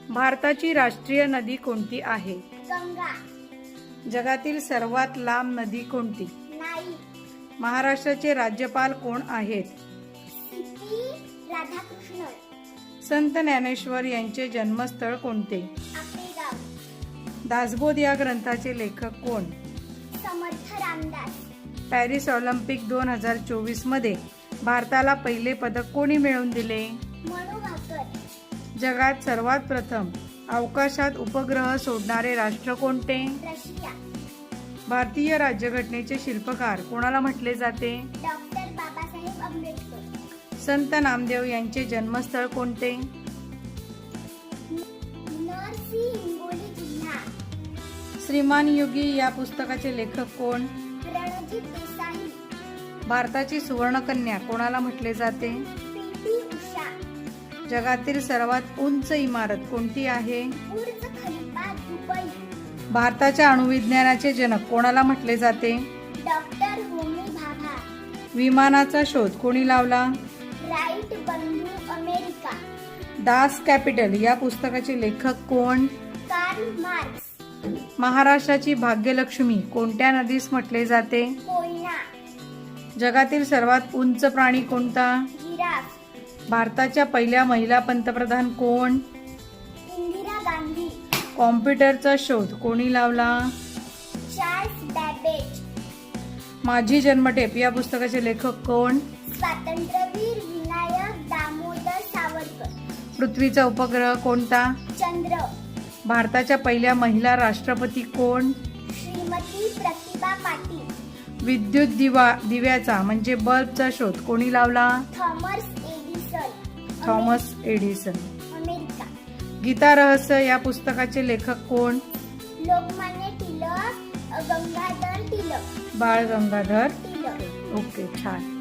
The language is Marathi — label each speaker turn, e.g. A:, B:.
A: भारताची राष्ट्रीय नदी कोणती आहे?
B: गंगा.
A: जगातील सर्वात लांब नदी कोणती?
B: नाईल.
A: महाराष्ट्राचे राज्यपाल कोण आहेत?
B: सीपी राधाकृष्णन.
A: संत ज्ञानेश्वर यांचे जन्मस्थळ कोणते?
B: आपेगाव.
A: दासबोध या ग्रंथाचे लेखक कोण?
B: समर्थ रामदास.
A: पॅरिस ऑलिम्पिक 2024 मध्ये भारताला पहिले पदक कोणी मिळवून दिले?
B: मनू भाकर.
A: जगात सर्वात प्रथम अवकाशात उपग्रह सोडणारे राष्ट्र कोणते?
B: रशिया.
A: भारतीय राज्यघटनेचे शिल्पकार कोणाला म्हटले जाते?
B: डॉक्टर बाबासाहेब आंबेडकर.
A: संत नामदेव यांचे जन्मस्थळ कोणते?
B: नरसी हिंगोली जिल्हा.
A: श्रीमान योगी या पुस्तकाचे लेखक कोण?
B: रणजित देसाई.
A: भारताची सुवर्णकन्या कोणाला म्हटले जाते?
B: पीटी उषा.
A: जगातील सर्वात उंच इमारत कोणती आहे?
B: बुर्ज खलिफा दुबई.
A: भारताच्या अणुविज्ञानाचे जनक कोणाला म्हटले जाते?
B: डॉक्टर होमी भाभा.
A: विमानाचा शोध कोणी लावला?
B: राईट बंधू अमेरिका.
A: दास कॅपिटल या पुस्तकाचे लेखक कोण?
B: Karl Marx.
A: महाराष्ट्राची भाग्यलक्ष्मी कोणत्या नदीस म्हटले जाते?
B: कोयना.
A: जगातील सर्वात उंच प्राणी कोणता?
B: जिराफ.
A: भारताच्या पहिल्या महिला पंतप्रधान कोण?
B: इंदिरा गांधी.
A: कॉम्प्युटरचा शोध कोणी लावला?
B: Charles Babbage.
A: माझी जन्मटेप या पुस्तकाचे लेखक कोण?
B: स्वातंत्र्यवीर विनायक दामोदर सावरकर.
A: पृथ्वीचा उपग्रह कोणता?
B: चंद्र.
A: भारताच्या पहिल्या महिला राष्ट्रपती कोण?
B: श्रीमती प्रतिभा पाटील.
A: विद्युत दिव्याचा म्हणजे बल्बचा शोध कोणी लावला? Thomas Edison.
B: अमेरिका.
A: गीता रहस्य या पुस्तकाचे लेखक कोण?
B: लोकमान्य टिळक. गंगाधर टिळक.
A: बाळ गंगाधर
B: टिळक.
A: ओके, छान.